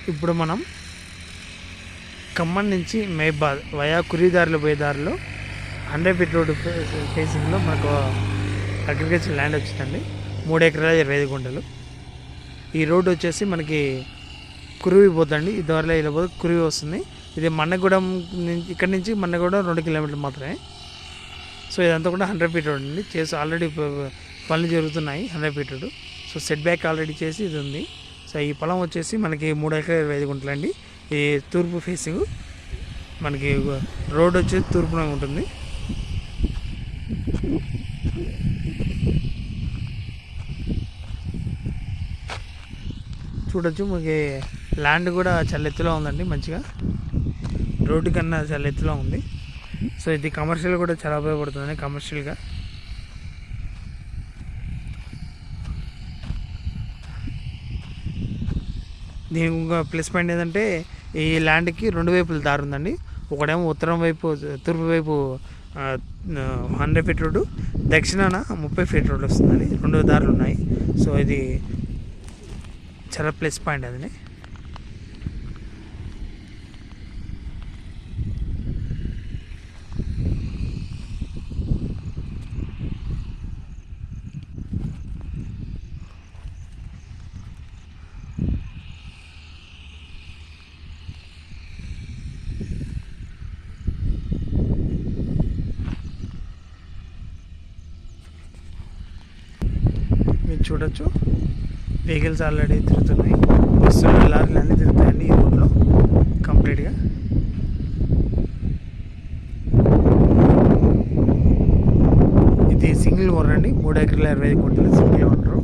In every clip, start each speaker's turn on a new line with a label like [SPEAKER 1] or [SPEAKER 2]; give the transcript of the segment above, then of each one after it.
[SPEAKER 1] ఇప్పుడు మనం ఖమ్మం నుంచి మహబాద్ వయా కురిదారులు పోయే దారిలో 100 ఫీట్ రోడ్డు ఫేసింగ్లో మనకు అగ్రికల్చర్ ల్యాండ్ వచ్చిందండి. 3 ఎకరాల 25 గుంటలు. ఈ రోడ్డు వచ్చేసి మనకి కురివి పోతుందండి. ఈ దారిలో ఇలా పోతే కురివి వస్తుంది. ఇది మన్నగూడెం నుంచి, ఇక్కడి నుంచి మన్నగూడెం 2 కిలోమీటర్లు మాత్రమే. సో ఇదంతా కూడా 100 ఫీట్ రోడ్ అండి. చేసి ఆల్రెడీ పనులు జరుగుతున్నాయి 100 feet road. So set back already చేసి ఇది ఉంది. సో ఈ పొలం వచ్చేసి మనకి 3 ఎకరాల 25 గుంటలు అండి. ఈ తూర్పు ఫేసింగ్ మనకి రోడ్ వచ్చేసి తూర్పున ఉంటుంది. చూడొచ్చు, మనకి ల్యాండ్ కూడా చాలా ఎత్తులో ఉందండి. మంచిగా రోడ్డు కన్నా చాలా ఎత్తులో ఉంది. సో ఇది కమర్షియల్ కూడా చాలా ఉపయోగపడుతుంది. కమర్షియల్గా దీనికి ఇంకా ప్లస్ పాయింట్ ఏంటంటే ఈ ల్యాండ్కి 2 వైపుల దారి ఉందండి. ఒకటేమో ఉత్తరం వైపు, తూర్పు వైపు 100 ఫీట్ రోడ్డు, దక్షిణాన 30 ఫీట్ రోడ్డు వస్తుందండి. 2 దారులు ఉన్నాయి. సో ఇది చాలా ప్లస్ పాయింట్ అది. మీరు చూడొచ్చు, వెహికల్స్ ఆల్రెడీ తిరుగుతున్నాయి. బస్సులు, లారీలు అన్నీ తిరుగుతాయండి ఈ రోడ్లో కంప్లీట్గా. ఇది సింగిల్ ఓనర్ అండి. 3 ఎకరాల 25 గుంటలు సింగిల్ ఓనరు.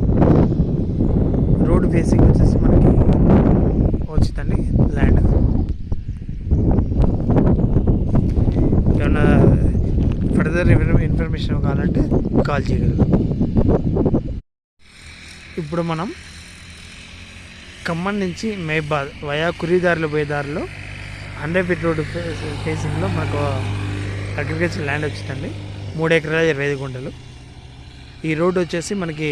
[SPEAKER 1] రోడ్ ఫేసింగ్ వచ్చేసి మనకి వచ్చిందండి ల్యాండ్. ఏమన్నా ఫర్దర్ ఇన్ఫర్మేషన్ కావాలంటే కాల్ చేయగలరు. ఇప్పుడు మనం ఖమ్మం నుంచి మహబాద్ వయా కురిదారులు పోయే దారిలో 100 ఫీట్ రోడ్డు ఫేసింగ్లో మనకు అగ్రికల్చర్ ల్యాండ్ వచ్చిందండి. 3 ఎకరాల 25 గుంటలు. ఈ రోడ్డు వచ్చేసి మనకి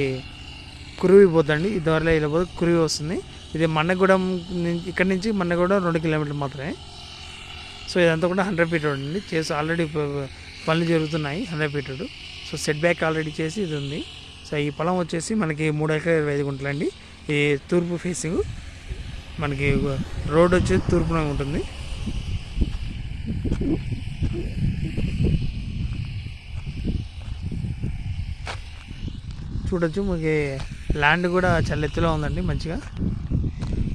[SPEAKER 1] కురివి పోతుందండి. ఈ దారిలో ఇలా పోతే కురివి వస్తుంది. ఇది మన్నగూడెం నుంచి, ఇక్కడి నుంచి మన్నగూడెం 2 కిలోమీటర్లు మాత్రమే. సో ఇదంతా కూడా 100 ఫీట్ రోడ్ అండి. చేసి ఆల్రెడీ పనులు జరుగుతున్నాయి 100 feet road. So set back already చేసి ఇది ఉంది. సో ఈ పొలం వచ్చేసి మనకి 3 ఎకరాల 25 గుంటలు అండి. ఈ తూర్పు ఫేసింగ్ మనకి రోడ్ వచ్చేసి తూర్పున ఉంటుంది. చూడొచ్చు, మనకి ల్యాండ్ కూడా చాలా ఎత్తులో ఉందండి. మంచిగా